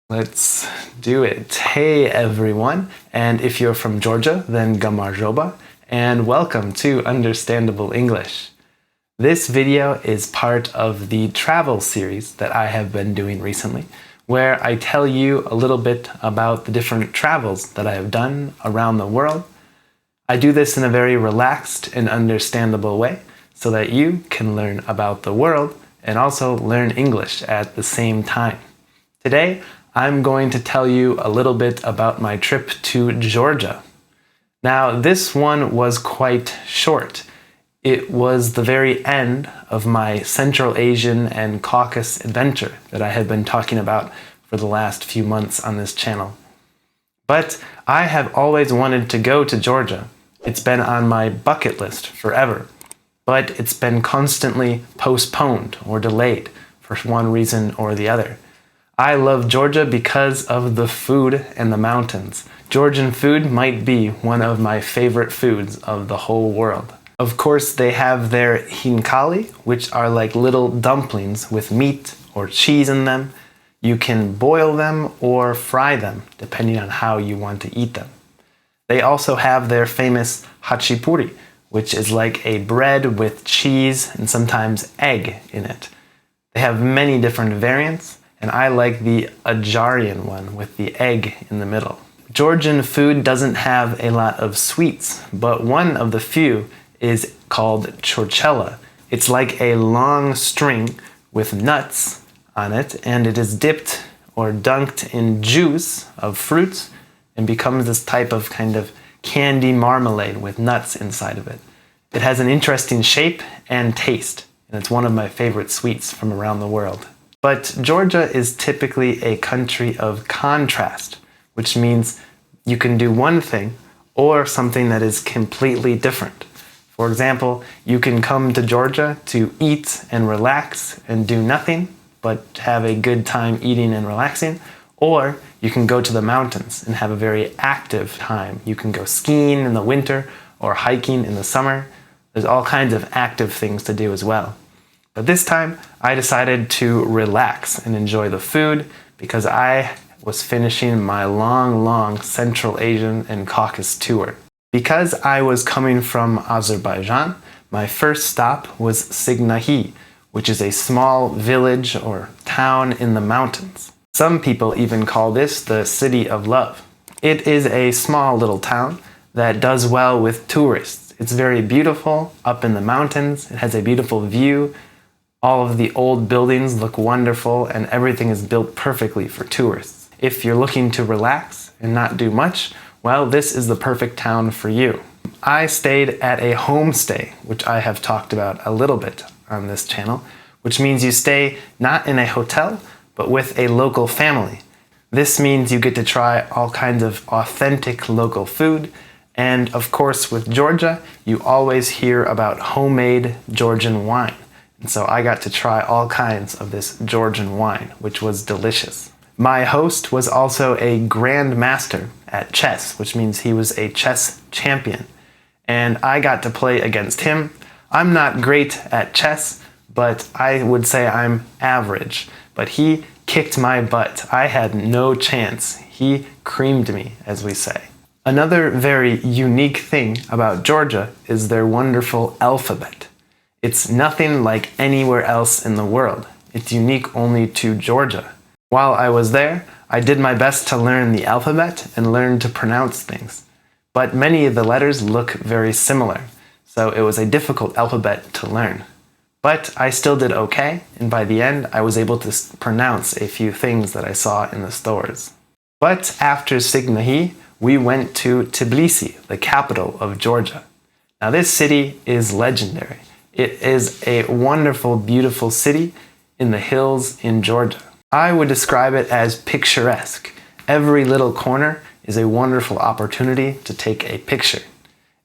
Let's do it. Hey everyone, and if you're from Georgia, then gamarjoba, and welcome to Understandable English. This video is part of the travel series that I have been doing recently, where I tell you a little bit about the different travels that I have done around the world. I do this in a very relaxed and understandable way, so that you can learn about the world and also learn English at the same time. Today, I'm going to tell you a little bit about my trip to Georgia. Now, this one was quite short. It was the very end of my Central Asian and Caucasus adventure that I have been talking about for the last few months on this channel. But I have always wanted to go to Georgia. It's been on my bucket list forever, but it's been constantly postponed or delayed for one reason or the other. I love Georgia because of the food and the mountains. Georgian food might be one of my favorite foods of the whole world. Of course, they have their khinkali, which are like little dumplings with meat or cheese in them. You can boil them or fry them, depending on how you want to eat them. They also have their famous hachipuri, which is like a bread with cheese and sometimes egg in it. They have many different variants, and I like the Ajarian one with the egg in the middle. Georgian food doesn't have a lot of sweets, but one of the few is called chorchella. It's like a long string with nuts on it, and it is dipped or dunked in juice of fruits and becomes this type of kind of candy marmalade with nuts inside of it. It has an interesting shape and taste, and it's one of my favorite sweets from around the world. But Georgia is typically a country of contrast, which means you can do one thing or something that is completely different. For example, you can come to Georgia to eat and relax and do nothing, but have a good time eating and relaxing, or you can go to the mountains and have a very active time. You can go skiing in the winter or hiking in the summer. There's all kinds of active things to do as well. But this time, I decided to relax and enjoy the food because I was finishing my long Central Asian and Caucasus tour. Because I was coming from Azerbaijan, my first stop was Sighnaghi, which is a small village or town in the mountains. Some people even call this the City of Love. It is a small little town that does well with tourists. It's very beautiful up in the mountains. It has a beautiful view. All of the old buildings look wonderful, and everything is built perfectly for tourists. If you're looking to relax and not do much, well, this is the perfect town for you. I stayed at a homestay, which I have talked about a little bit on this channel, which means you stay not in a hotel, but with a local family. This means you get to try all kinds of authentic local food, and of course with Georgia, you always hear about homemade Georgian wine. And so I got to try all kinds of this Georgian wine, which was delicious. My host was also a grand master at chess, which means he was a chess champion. And I got to play against him. I'm not great at chess, but I would say I'm average. But he kicked my butt. I had no chance. He creamed me, as we say. Another very unique thing about Georgia is their wonderful alphabet. It's nothing like anywhere else in the world. It's unique only to Georgia. While I was there, I did my best to learn the alphabet and learn to pronounce things. But many of the letters look very similar, so it was a difficult alphabet to learn. But I still did okay, and by the end, I was able to pronounce a few things that I saw in the stores. But after Sighnaghi, we went to Tbilisi, the capital of Georgia. Now this city is legendary. It is a wonderful, beautiful city in the hills in Georgia. I would describe it as picturesque. Every little corner is a wonderful opportunity to take a picture.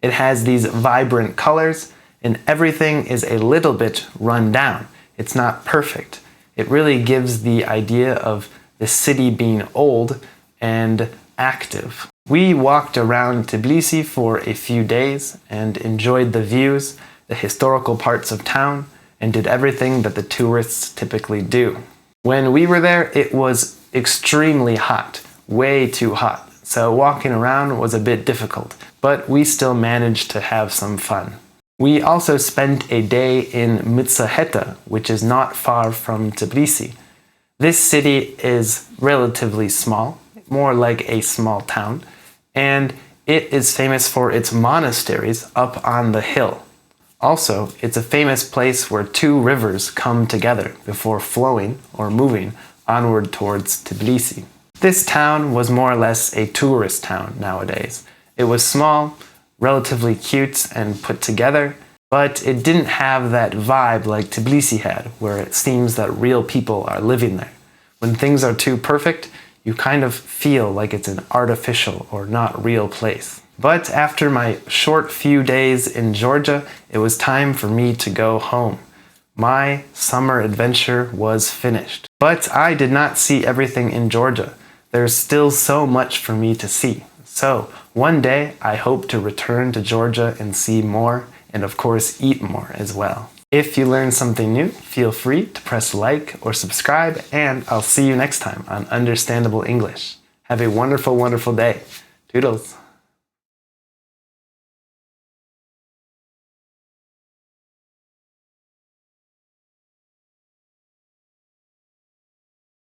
It has these vibrant colors, and everything is a little bit run down. It's not perfect. It really gives the idea of the city being old and active. We walked around Tbilisi for a few days and enjoyed the views, the historical parts of town, and did everything that the tourists typically do. When we were there, it was extremely hot, way too hot, so walking around was a bit difficult, but we still managed to have some fun. We also spent a day in Mtskheta, which is not far from Tbilisi. This city is relatively small, more like a small town, and it is famous for its monasteries up on the hill. Also, it's a famous place where two rivers come together before flowing or moving onward towards Tbilisi. This town was more or less a tourist town nowadays. It was small, relatively cute and put together, but it didn't have that vibe like Tbilisi had, where it seems that real people are living there. When things are too perfect, you kind of feel like it's an artificial or not real place. But after my short few days in Georgia, it was time for me to go home. My summer adventure was finished. But I did not see everything in Georgia. There's still so much for me to see. So one day I hope to return to Georgia and see more, and of course eat more as well. If you learned something new, feel free to press like or subscribe, and I'll see you next time on Understandable English. Have a wonderful, wonderful day. Toodles.